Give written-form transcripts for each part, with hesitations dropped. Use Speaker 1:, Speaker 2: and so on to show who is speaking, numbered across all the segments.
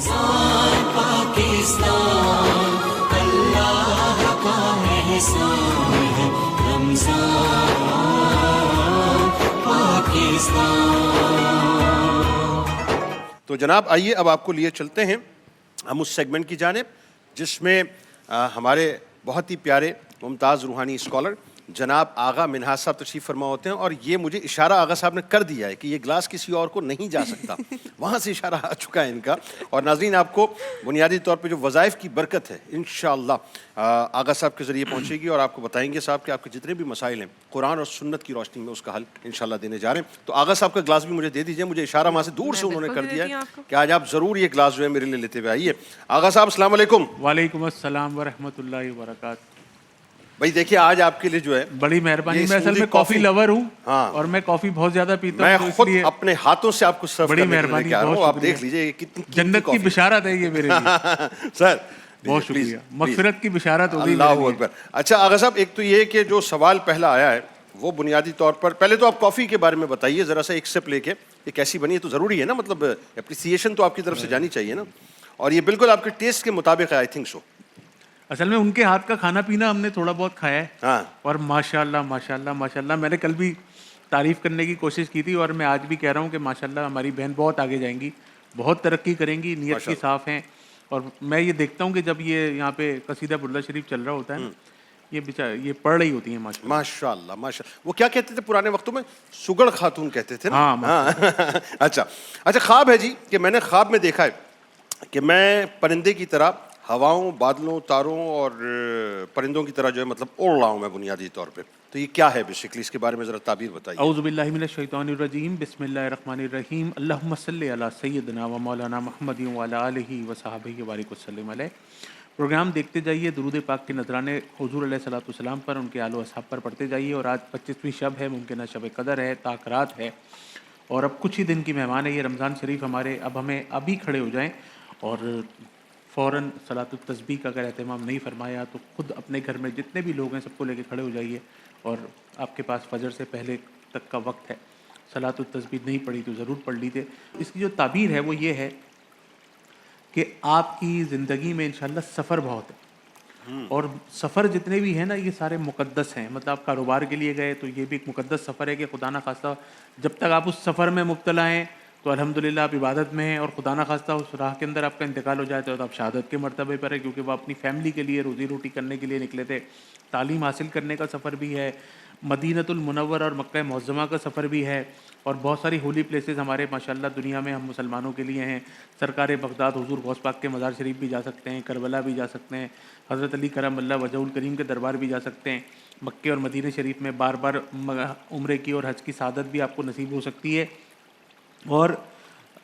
Speaker 1: رمضان پاکستان اللہ کا احسان ہے، رمضان پاکستان۔
Speaker 2: تو جناب آئیے اب آپ کو لیے چلتے ہیں ہم اس سیگمنٹ کی جانب جس میں ہمارے بہت ہی پیارے ممتاز روحانی اسکالر جناب آغا منہاج صاحب تشریف فرما ہوتے ہیں، اور یہ مجھے اشارہ آغا صاحب نے کر دیا ہے کہ یہ گلاس کسی اور کو نہیں جا سکتا، وہاں سے اشارہ آ چکا ہے ان کا۔ اور ناظرین آپ کو بنیادی طور پہ جو وظائف کی برکت ہے انشاءاللہ آغا صاحب کے ذریعے پہنچے گی، اور آپ کو بتائیں گے صاحب کہ آپ کے جتنے بھی مسائل ہیں قرآن اور سنت کی روشنی میں اس کا حل انشاءاللہ دینے جا رہے ہیں۔ تو آغا صاحب کا گلاس بھی مجھے دے دیجئے، مجھے اشارہ وہاں سے دور سے انہوں نے کر دیا ہے کہ آج آپ ضرور یہ گلاس جو ہے میرے لیے لیتے ہوئے آئیے۔ آغا صاحب السلام علیکم۔
Speaker 3: وعلیکم السلام ورحمۃ اللہ وبرکاتہ۔
Speaker 2: بھائی دیکھیے آج آپ کے لیے جو ہے
Speaker 3: بڑی مہربانی، میں اصل میں کافی لور ہوں اور میں کافی بہت زیادہ پیتا ہوں،
Speaker 2: میں خود اپنے ہاتھوں سے آپ کو سرو
Speaker 3: بڑی
Speaker 2: کرنے کے لیے کہہ رہا ہوں، آپ دیکھ لیجئے کتنی
Speaker 3: جنت کی بشارت ہے یہ میرے لیے۔
Speaker 2: سر
Speaker 3: بہت شکریہ، مغفرت کی بشارت ہوگی۔
Speaker 2: اللہ اکبر۔ اچھا آغا صاحب، ایک تو یہ کہ جو سوال پہلا آیا ہے وہ بنیادی طور پر پہلے تو آپ کافی کے بارے میں بتائیے ذرا سا، ایک سپ لے کے یہ کیسی بنی ہے، تو ضروری ہے نا، مطلب اپریسیشن تو آپ کی طرف سے جانی چاہیے نا، اور یہ بالکل آپ کے ٹیسٹ کے مطابق ہے آئی تھنک سو۔
Speaker 3: اصل میں ان کے ہاتھ کا کھانا پینا ہم نے تھوڑا بہت کھایا ہے،
Speaker 2: ہاں،
Speaker 3: اور ماشاءاللہ ماشاءاللہ ماشاءاللہ میں نے کل بھی تعریف کرنے کی کوشش کی تھی، اور میں آج بھی کہہ رہا ہوں کہ ماشاءاللہ ہماری بہن بہت آگے جائیں گی، بہت ترقی کریں گی، نیت کی صاف ہیں۔ اور میں یہ دیکھتا ہوں کہ جب یہ یہاں پہ قصیدہ بردا شریف چل رہا ہوتا ہے نا، یہ پڑھ رہی ہوتی ہیں ماشاءاللہ
Speaker 2: ماشاءاللہ ماشاءاللہ۔ وہ کیا کہتے تھے پرانے وقتوں میں؟ سگڑ خاتون کہتے تھے نا۔
Speaker 3: ہاں۔
Speaker 2: اچھا خواب ہے جی کہ میں نے خواب میں دیکھا ہے کہ میں پرندے کی طرح ہواؤں، بادلوں، تاروں اور پرندوں کی طرح جو ہے مطلب اڑ رہا ہوں میں بنیادی طور پہ، تو یہ کیا ہے بیسیکلی، اس کے بارے میں ذرا تعبیر بتائیے۔
Speaker 3: اعوذ باللہ من الشیطان الرجیم، بسم اللہ الرحمن الرحیم، اللہم صلی علی سیدنا و مولانا محمد وعلی آلہ و صحابہ وبارک وسلم علیہ۔ پروگرام دیکھتے جائیے، درود پاک کے نذرانے حضور علیہ الصلوۃ والسلام پر، ان کے آل و اصحاب پر پڑھتے جائیے، اور آج 25ویں شب ہے، ممکنہ شب قدر ہے، تاک رات ہے، اور اب کچھ ہی دن کی مہمان ہے یہ رمضان شریف ہمارے۔ اب ہمیں ابھی کھڑے ہو جائیں اور فوراً صلاۃ التسبیح کا اگر اہتمام نہیں فرمایا تو خود اپنے گھر میں جتنے بھی لوگ ہیں سب کو لے کے کھڑے ہو جائیے، اور آپ کے پاس فجر سے پہلے تک کا وقت ہے، صلاۃ التسبیح نہیں پڑھی تو ضرور پڑھ لیجیے۔ اس کی جو تعبیر ہے وہ یہ ہے کہ آپ کی زندگی میں انشاءاللہ سفر بہت ہے، اور سفر جتنے بھی ہیں نا یہ سارے مقدس ہیں، مطلب آپ کاروبار کے لیے گئے تو یہ بھی ایک مقدس سفر ہے کہ خدا نہ خواستہ جب تک آپ اس سفر میں مبتلا ہیں تو الحمدللہ آپ عبادت میں ہیں، اور خدا نہ خواستہ اس راہ کے اندر آپ کا انتقال ہو جائے تو آپ شہادت کے مرتبے پر ہے، کیونکہ وہ اپنی فیملی کے لیے روزی روٹی کرنے کے لیے نکلے تھے۔ تعلیم حاصل کرنے کا سفر بھی ہے، مدینۃ المنور اور مکہ معظمہ کا سفر بھی ہے، اور بہت ساری ہولی پلیسز ہمارے ماشاءاللہ دنیا میں ہم مسلمانوں کے لیے ہیں۔ سرکار بغداد حضور غوث پاک کے مزار شریف بھی جا سکتے ہیں، کربلا بھی جا سکتے ہیں، حضرت علی کرم اللہ وجہ الکریم کے دربار بھی جا سکتے ہیں، مکے اور مدینہ شریف میں بار بار عمرے کی اور حج کی سعادت بھی آپ کو نصیب ہو سکتی ہے۔ اور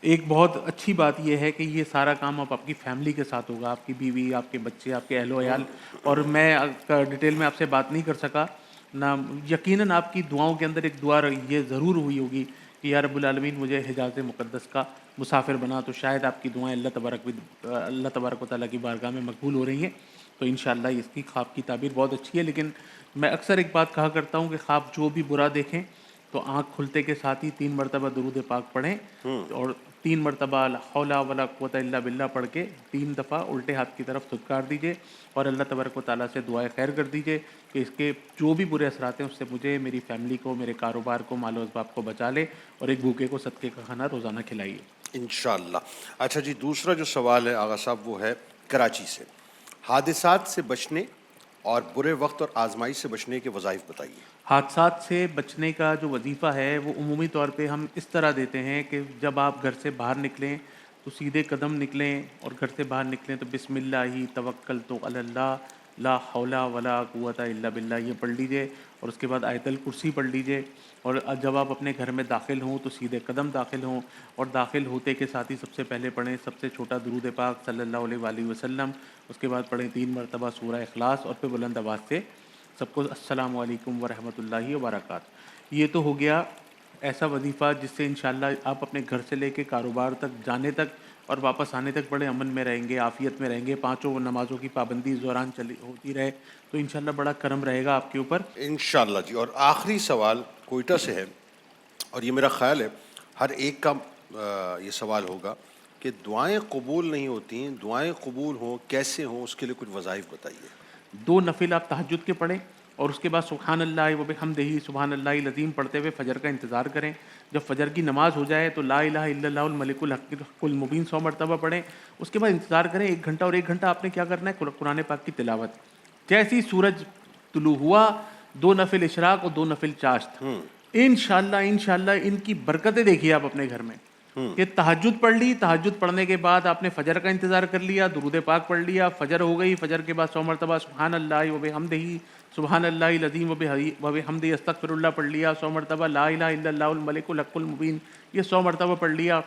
Speaker 3: ایک بہت اچھی بات یہ ہے کہ یہ سارا کام آپ کی فیملی کے ساتھ ہوگا، آپ کی بیوی، آپ کے بچے، آپ کے اہل و عیال، اور میں ڈیٹیل میں آپ سے بات نہیں کر سکا نہ، یقیناً آپ کی دعاؤں کے اندر ایک دعا یہ ضرور ہوئی ہوگی کہ یا رب العالمین مجھے حجاز مقدس کا مسافر بنا، تو شاید آپ کی دعائیں اللہ تبارک و تعالیٰ کی بارگاہ میں مقبول ہو رہی ہیں۔ تو انشاءاللہ اس کی خواب کی تعبیر بہت اچھی ہے، لیکن میں اکثر ایک بات کہا کرتا ہوں کہ خواب جو بھی برا دیکھیں تو آنکھ کھلتے کے ساتھ ہی 3 مرتبہ درود پاک پڑھیں، اور 3 مرتبہ لا حول ولا قوت الا باللہ پڑھ کے 3 دفعہ الٹے ہاتھ کی طرف دھتکار دیجیے، اور اللہ تبارک و تعالیٰ سے دعائے خیر کر دیجیے کہ اس کے جو بھی برے اثرات ہیں اس سے مجھے، میری فیملی کو، میرے کاروبار کو، مال و اسباب کو بچا لے، اور ایک بھوکے کو صدقے کا کھانا روزانہ کھلائیے
Speaker 2: انشاءاللہ۔ اچھا جی، دوسرا جو سوال ہے آغا صاحب وہ ہے کراچی سے، حادثات سے بچنے اور برے وقت اور آزمائش سے بچنے کے وظائف بتائیے۔
Speaker 3: حادثات سے بچنے کا جو وظیفہ ہے وہ عمومی طور پہ ہم اس طرح دیتے ہیں کہ جب آپ گھر سے باہر نکلیں تو سیدھے قدم نکلیں، اور گھر سے باہر نکلیں تو بسم اللہ توکلت علی اللہ لا حول ولا قوت الا باللہ یہ پڑھ لیجیے، اور اس کے بعد آیت الکرسی پڑھ لیجیے، اور جب آپ اپنے گھر میں داخل ہوں تو سیدھے قدم داخل ہوں، اور داخل ہوتے کے ساتھ ہی سب سے پہلے پڑھیں سب سے چھوٹا درود پاک صلی اللہ علیہ وآلہ وسلم، اس کے بعد پڑھیں 3 مرتبہ سورہ اخلاص، اور پھر بلند آواز سے سب کو السلام علیکم ورحمۃ اللہ وبرکاتہ۔ یہ تو ہو گیا ایسا وظیفہ جس سے انشاءاللہ آپ اپنے گھر سے لے کے کاروبار تک جانے تک اور واپس آنے تک بڑے امن میں رہیں گے، عافیت میں رہیں گے، 5 نمازوں کی پابندی اس دوران ہوتی رہے تو انشاءاللہ بڑا کرم رہے گا آپ کے اوپر
Speaker 2: انشاءاللہ جی۔ اور آخری سوال کوئٹہ سے ہے، اور یہ میرا خیال ہے ہر ایک کا یہ سوال ہوگا کہ دعائیں قبول نہیں ہوتی ہیں، دعائیں قبول ہوں کیسے ہوں، اس کے لیے کچھ وظائف بتائیے۔
Speaker 3: 2 نفل آپ تہجد کے پڑھیں اور اس کے بعد سبحان اللہ و بحمدہ سبحان اللہ العظیم پڑھتے ہوئے فجر کا انتظار کریں۔ جب فجر کی نماز ہو جائے تو لا الہ الا اللہ الملک الحق المبین 100 مرتبہ پڑھیں۔ اس کے بعد انتظار کریں 1 گھنٹہ، اور 1 گھنٹہ آپ نے کیا کرنا ہے؟ قرآن پاک کی تلاوت۔ جیسے ہی سورج طلوع ہوا 2 نفل اشراق اور 2 نفل چاشت، انشاءاللہ ان کی برکتیں دیکھیے آپ اپنے گھر میں کہ تہجد پڑھ لی، تہجد پڑھنے کے بعد آپ نے فجر کا انتظار کر لیا، درود پاک پڑھ لیا، فجر ہو گئی، فجر کے بعد 100 مرتبہ سبحان اللہ و بحمدہ سبحان اللہ العظیم و بحمدہ استغفر اللہ پڑھ لیا، 100 مرتبہ لا الہ الا اللہ الملک الحق المبین یہ 100 مرتبہ پڑھ لیا،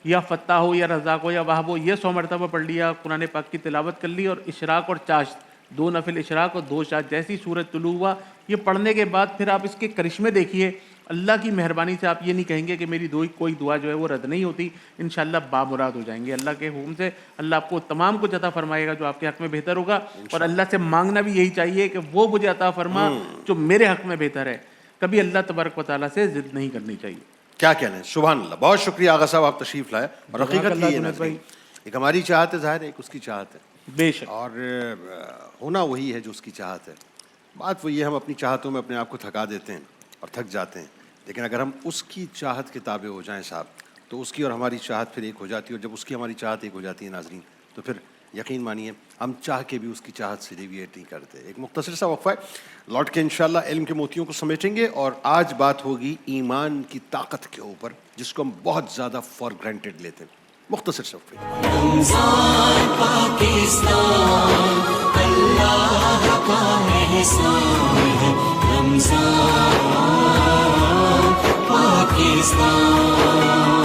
Speaker 3: یا فتاح ہو یا رزاق ہو یا وہاب ہو یہ 100 مرتبہ پڑھ لیا، قرآن پاک کی تلاوت کر لی، اور اشراق اور چاشت 2 نفل اشراق اور 2 چاشت جیسی سورج طلوع ہوا یہ پڑھنے کے بعد پھر آپ اس کے کرشمے دیکھیے۔ اللہ کی مہربانی سے آپ یہ نہیں کہیں گے کہ میری کوئی دعا جو ہے وہ رد نہیں ہوتی، انشاءاللہ بامراد ہو جائیں گے اللہ کے حکم سے۔ اللہ آپ کو تمام کچھ عطا فرمائے گا جو آپ کے حق میں بہتر ہوگا، اور اللہ سے مانگنا بھی یہی چاہیے کہ وہ مجھے عطا فرما جو میرے حق میں بہتر ہے۔ کبھی اللہ تبارک و تعالیٰ سے ضد نہیں کرنی چاہیے۔
Speaker 2: کیا کہنا ہے، سبحان اللہ، بہت شکریہ آغا صاحب، آپ تشریف لائے۔ اور حقیقت یہ ہے نا، ایک ہماری چاہت ہے ظاہر ہے، ایک اس کی چاہت ہے،
Speaker 3: بے شک،
Speaker 2: اور ہونا وہی ہے جو اس کی چاہت ہے۔ بات وہی ہے، ہم اپنی چاہتوں میں اپنے آپ کو تھکا دیتے ہیں اور تھک جاتے ہیں، لیکن اگر ہم اس کی چاہت کے تابع ہو جائیں صاحب تو اس کی اور ہماری چاہت پھر ایک ہو جاتی ہے، اور جب اس کی ہماری چاہت ایک ہو جاتی ہے ناظرین تو پھر یقین مانیے ہم چاہ کے بھی اس کی چاہت سے ڈیویٹ نہیں کرتے۔ ایک مختصر سا وقفہ ہے، لوٹ کے انشاءاللہ علم کے موتیوں کو سمیٹیں گے، اور آج بات ہوگی ایمان کی طاقت کے اوپر جس کو ہم بہت زیادہ فار گرانٹیڈ لیتے ہیں۔ مختصر سا وقفہ۔
Speaker 1: رمضان پاکستان اللہ کا احسان ہے، رمضان پاکستان